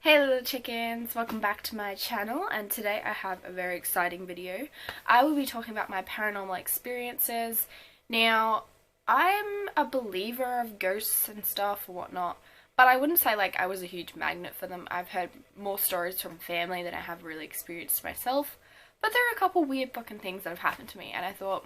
Hey little chickens, welcome back to my channel, and today I have a very exciting video. I will be talking about my paranormal experiences. Now, I'm a believer of ghosts and stuff or whatnot, but I wouldn't say like I was a huge magnet for them. I've heard more stories from family than I have really experienced myself, but there are a couple weird fucking things that have happened to me, and I thought,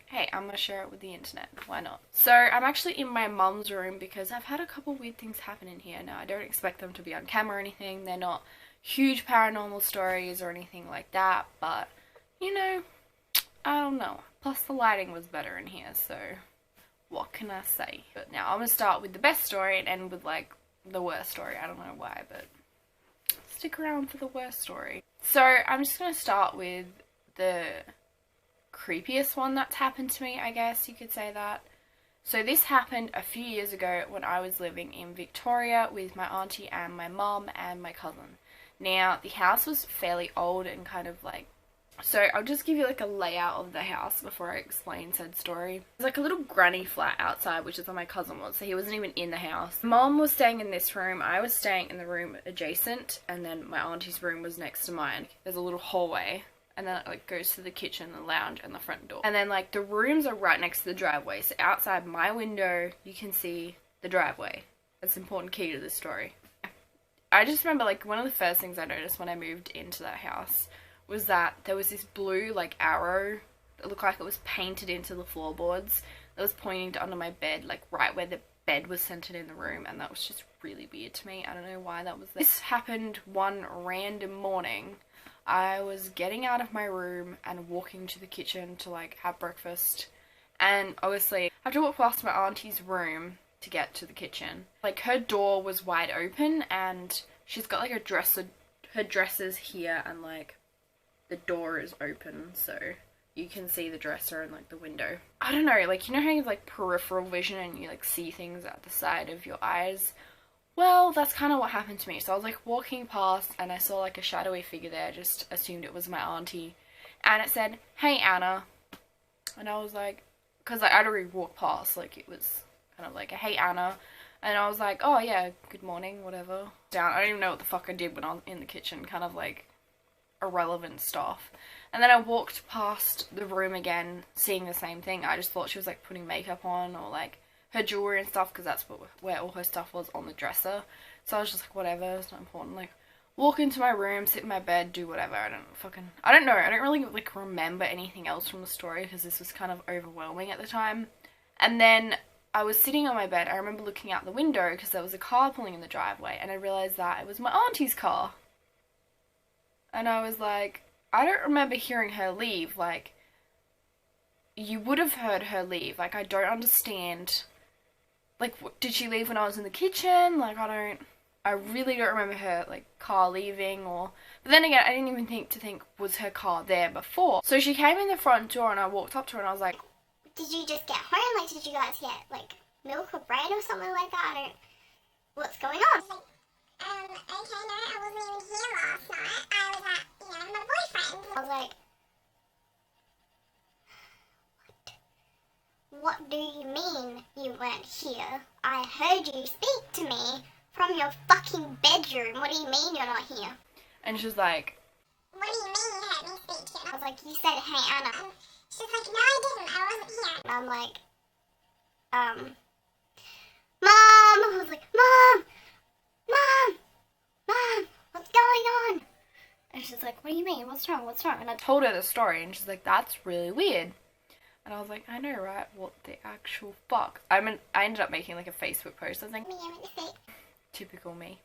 hey, I'm gonna share it with the internet. Why not? So I'm actually in my mum's room because I've had a couple weird things happen in here. Now, I don't expect them to be on camera or anything. They're not huge paranormal stories or anything like that, but, you know, I don't know. Plus, the lighting was better in here, so what can I say? But now I'm gonna start with the best story and end with, like, the worst story. I don't know why, but stick around for the worst story. So I'm just gonna start with the creepiest one that's happened to me, I guess you could say that. So this happened a few years ago when I was living in Victoria with my auntie and my mum and my cousin. Now, the house was fairly old and kind of like... So I'll just give you like a layout of the house before I explain said story. There's like a little granny flat outside, which is where my cousin was, so he wasn't even in the house. Mum was staying in this room, I was staying in the room adjacent, and then my auntie's room was next to mine. There's a little hallway, and then it like goes to the kitchen, the lounge, and the front door. And then like the rooms are right next to the driveway. So outside my window, you can see the driveway. That's an important key to this story. I just remember like one of the first things I noticed when I moved into that house was that there was this blue like arrow that looked like it was painted into the floorboards that was pointing to under my bed, like right where the bed was centered in the room, and that was just really weird to me. I don't know why that was there. This happened one random morning. I was getting out of my room and walking to the kitchen to like have breakfast, and obviously I have to walk past my auntie's room to get to the kitchen. Like her door was wide open and she's got like a dresser, her dresser's here, and like the door is open so you can see the dresser and like the window. I don't know, like you know how you have like peripheral vision and you like see things at the side of your eyes? Well, that's kind of what happened to me. So I was like walking past and I saw like a shadowy figure there. I just assumed it was my auntie. And it said, "Hey Anna." And I was like, because I'd already walked past, like it was kind of like a "Hey Anna." And I was like, "Oh yeah, good morning, whatever." Down. I don't even know what the fuck I did when I was in the kitchen. Kind of like irrelevant stuff. And then I walked past the room again, seeing the same thing. I just thought she was like putting makeup on or like her jewelry and stuff, because that's where all her stuff was, on the dresser. So I was just like, whatever, it's not important. Like, walk into my room, sit in my bed, do whatever. I don't know. I don't really like remember anything else from the story because this was kind of overwhelming at the time. And then I was sitting on my bed. I remember looking out the window because there was a car pulling in the driveway, and I realized that it was my auntie's car. And I was like, I don't remember hearing her leave. Like, you would have heard her leave. Like, I don't understand. Like, did she leave when I was in the kitchen? Like, I really don't remember her, like, car leaving or... But then again, I didn't even think, was her car there before? So she came in the front door and I walked up to her and I was like, "Did you just get home? Like, did you guys get, like, milk or bread or something like that? What's going on?" Okay, no, I wasn't even here last night. I was at, my boyfriend. I was like, "What do you mean you weren't here? I heard you speak to me from your fucking bedroom. What do you mean you're not here?" and she was like, What do you mean you heard me speak to you? I was like, "You said, 'Hey Anna.'" She's like, no, I didn't. I wasn't here. And I'm like, "Mom!" I was like, "Mom! Mom! What's going on?" And she's like, "What do you mean? What's wrong? What's wrong?" And I told her the story, and she's like, "That's really weird." And I was like, I know, right? What the actual fuck? I ended up making like a Facebook post. I was like, Me, I went to sleep. typical me.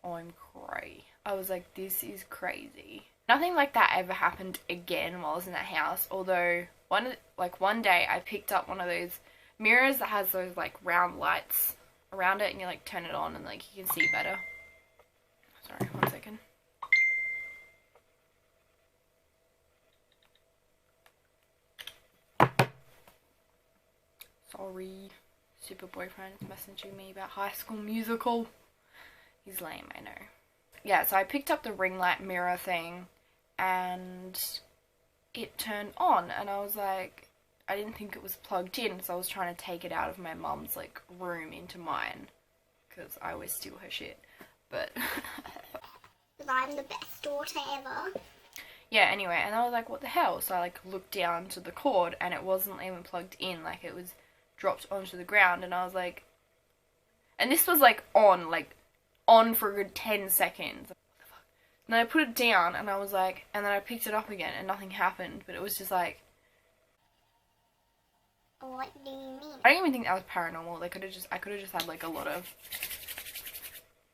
I'm cray. I was like, this is crazy. Nothing like that ever happened again while I was in that house. Although one day I picked up one of those mirrors that has those like round lights around it, and you like turn it on and like you can see better. Sorry, 1 second. Sorry. Super boyfriend is messaging me about High School Musical. He's lame, I know. Yeah, so I picked up the ring light mirror thing and it turned on, and I was like, I didn't think it was plugged in, so I was trying to take it out of my mum's like room into mine because I always steal her shit. But I'm the best daughter ever. Yeah, anyway, and I was like, what the hell? So I like looked down to the cord and it wasn't even plugged in, like it was dropped onto the ground, and I was like, and this was like on for a good 10 seconds. What the fuck? And then I put it down and I was like, and then I picked it up again and nothing happened, but it was just like, What do you mean? I don't even think that was paranormal. I could have just had like a lot of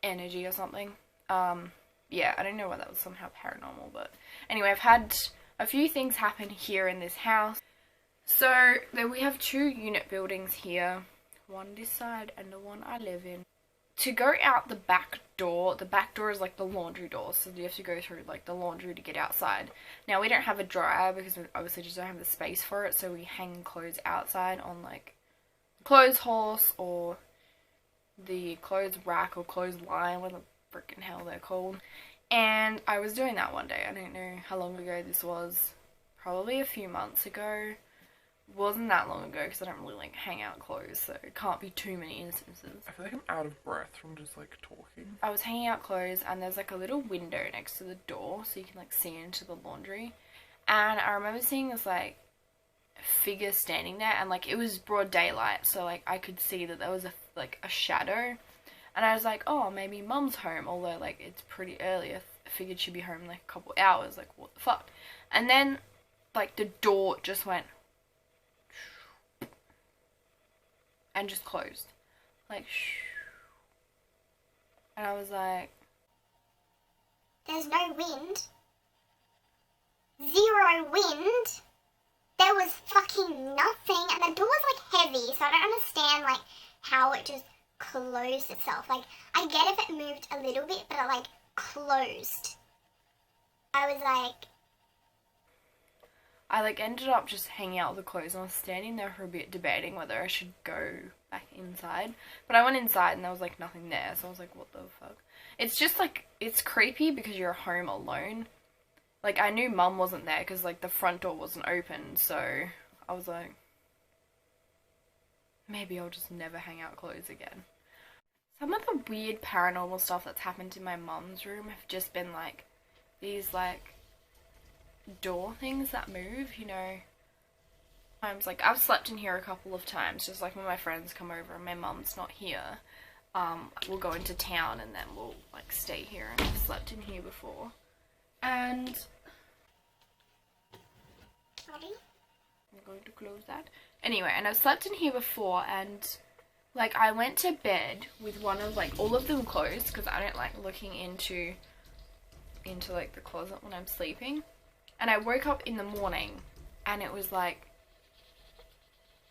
energy or something. Yeah, I don't know why that was somehow paranormal, but anyway, I've had a few things happen here in this house. So, we have 2 unit buildings here, one this side and the one I live in. To go out the back door is like the laundry door, so you have to go through like the laundry to get outside. Now, we don't have a dryer because we obviously just don't have the space for it, so we hang clothes outside on like clothes horse or the clothes rack or clothes line, whatever the freaking hell they're called. And I was doing that one day. I don't know how long ago this was. Probably a few months ago. Wasn't that long ago because I don't really like hang out clothes, so it can't be too many instances. I feel like I'm out of breath from just like talking. I was hanging out clothes and there's like a little window next to the door so you can like see into the laundry. And I remember seeing this like figure standing there, and like it was broad daylight, so like I could see that there was a shadow. And I was like, oh, maybe Mum's home, although like it's pretty early. I figured she'd be home in like a couple hours. Like, what the fuck? And then like the door just went and just closed, like shh. And I was like, There's no wind. 0 wind. There was fucking nothing, and the door was like heavy, so I don't understand like how it just closed itself. Like, I get if it moved a little bit, but it like closed. I was like, I like ended up just hanging out with the clothes, and I was standing there for a bit debating whether I should go back inside. But I went inside and there was like nothing there, so I was like, what the fuck? It's just like, it's creepy because you're home alone. Like, I knew Mum wasn't there because like the front door wasn't open, so I was like, maybe I'll just never hang out clothes again. Some of the weird paranormal stuff that's happened in my mum's room have just been like these like door things that move, you know. Times like I've slept in here a couple of times, just like when my friends come over and my mum's not here. We'll go into town and then we'll like stay here, and I've slept in here before. And I'm going to close that. Anyway, and I've slept in here before, and like I went to bed with one of like all of them closed because I don't like looking into like the closet when I'm sleeping. And I woke up in the morning and it was like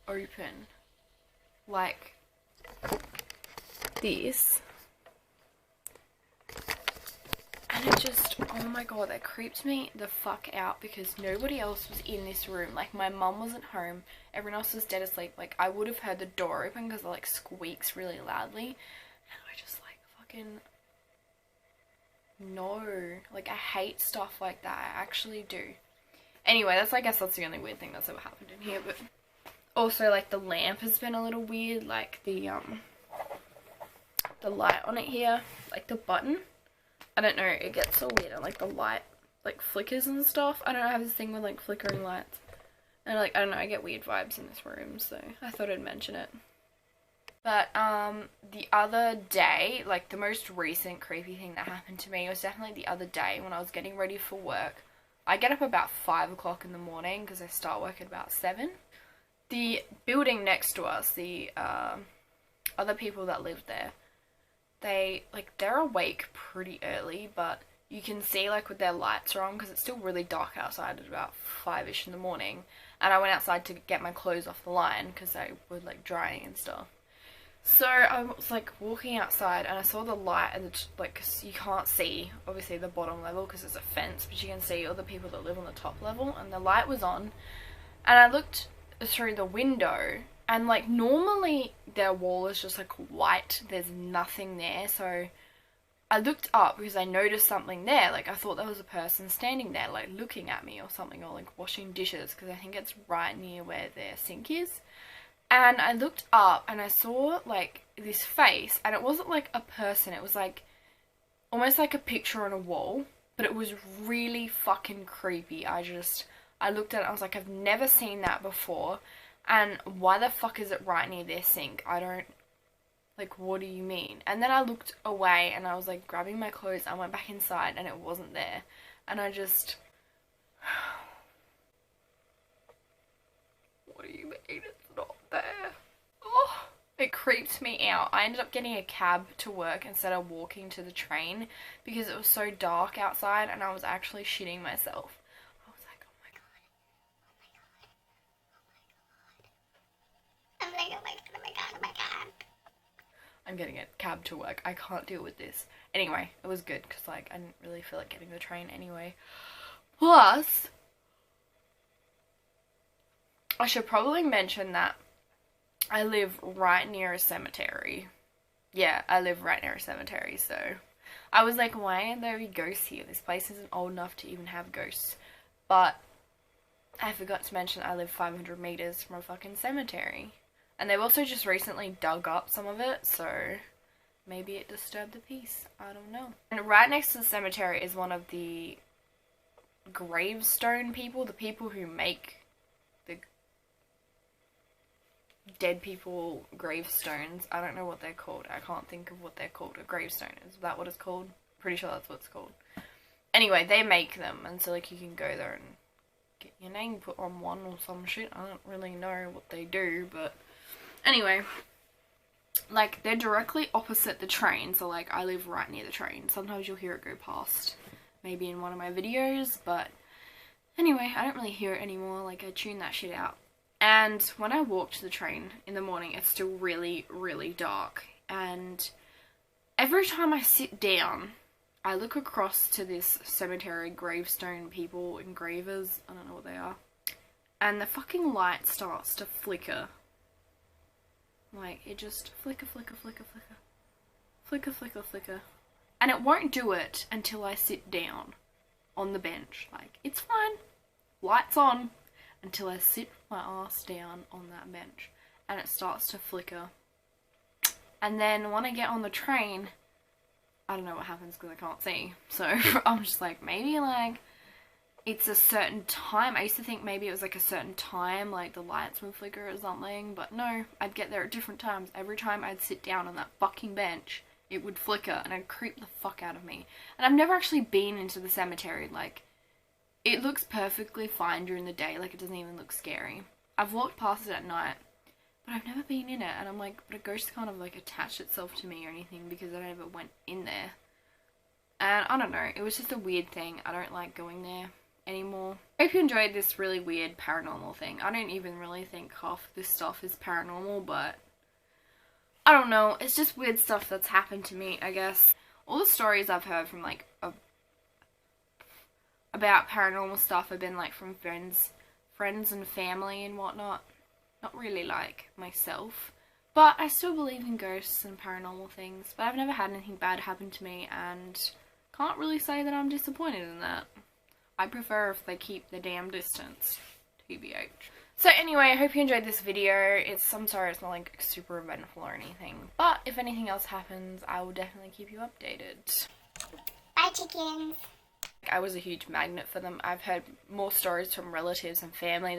open, like this. And it just, oh my god, that creeped me the fuck out because nobody else was in this room. Like, my mum wasn't home, everyone else was dead asleep. Like, I would have heard the door open because it like squeaks really loudly. And I just like fucking, no. Like, I hate stuff like that, I actually do. Anyway, I guess that's the only weird thing that's ever happened in here. But also, like, the lamp has been a little weird. Like, the light on it here, like the button, I don't know, it gets so weird, and like the light like flickers and stuff. I don't know, I have this thing with like flickering lights, and like I don't know, I get weird vibes in this room, so I thought I'd mention it. But the other day, like the most recent creepy thing that happened to me was definitely the other day when I was getting ready for work. I get up about 5 o'clock in the morning because I start work at about 7. The building next to us, the other people that live there, they're awake pretty early, but you can see like with their lights are on because it's still really dark outside at about 5ish in the morning. And I went outside to get my clothes off the line because they were like drying and stuff. So I was like walking outside and I saw the light, and it's like, you can't see obviously the bottom level because it's a fence, but you can see all the people that live on the top level, and the light was on. And I looked through the window, and like normally their wall is just like white, there's nothing there. So I looked up because I noticed something there. Like, I thought there was a person standing there like looking at me or something, or like washing dishes, because I think it's right near where their sink is. And I looked up and I saw like this face, and it wasn't like a person, it was like almost like a picture on a wall, but it was really fucking creepy. I looked at it, I was like, I've never seen that before, and why the fuck is it right near their sink? I don't, like, what do you mean? And then I looked away, and I was like grabbing my clothes, I went back inside, and it wasn't there, and I just, what do you mean it's not there? Oh, it creeped me out. I ended up getting a cab to work instead of walking to the train because it was so dark outside and I was actually shitting myself. I was like, oh my god, I'm like, oh my god, oh my god, oh my god. I'm getting a cab to work. I can't deal with this. Anyway, it was good because, like, I didn't really feel like getting the train anyway. Plus, I should probably mention that I live right near a cemetery. Yeah, I live right near a cemetery, so I was like, why are there ghosts here? This place isn't old enough to even have ghosts. But I forgot to mention I live 500 meters from a fucking cemetery. And they've also just recently dug up some of it, so maybe it disturbed the peace. I don't know. And right next to the cemetery is one of the gravestone people, the people who make the dead people gravestones. I don't know what they're called. I can't think of what they're called. A gravestone, is that what it's called? Pretty sure that's what it's called. Anyway, they make them, and so, like, you can go there and get your name put on one or some shit. I don't really know what they do, but anyway, like, they're directly opposite the train, so, like, I live right near the train. Sometimes you'll hear it go past, maybe in one of my videos, but anyway, I don't really hear it anymore. Like, I tune that shit out. And when I walk to the train in the morning, it's still really, really dark. And every time I sit down, I look across to this cemetery, gravestone people, engravers, I don't know what they are. And the fucking light starts to flicker. Like, it just flicker, flicker, flicker, flicker. Flicker, flicker, flicker. And it won't do it until I sit down on the bench. Like, it's fine. Lights on. Until I sit my ass down on that bench and it starts to flicker. And then when I get on the train, I don't know what happens because I can't see. So I'm just like, maybe like it's a certain time. I used to think maybe it was like a certain time, like the lights would flicker or something, but no, I'd get there at different times. Every time I'd sit down on that fucking bench, it would flicker and it'd creep the fuck out of me. And I've never actually been into the cemetery. Like, it looks perfectly fine during the day, like it doesn't even look scary. I've walked past it at night, but I've never been in it, and I'm like, but a ghost kind of like attached itself to me or anything because I never went in there. And I don't know, it was just a weird thing. I don't like going there anymore. I hope you enjoyed this really weird paranormal thing. I don't even really think half this stuff is paranormal, but I don't know, it's just weird stuff that's happened to me, I guess. All the stories I've heard from like about paranormal stuff have been like from friends and family and whatnot. Not really like myself, but I still believe in ghosts and paranormal things, but I've never had anything bad happen to me and can't really say that I'm disappointed in that. I prefer if they keep the damn distance, TBH. So anyway, I hope you enjoyed this video. I'm sorry it's not like super eventful or anything, but if anything else happens, I will definitely keep you updated. Bye, chickens. I was a huge magnet for them. I've heard more stories from relatives and family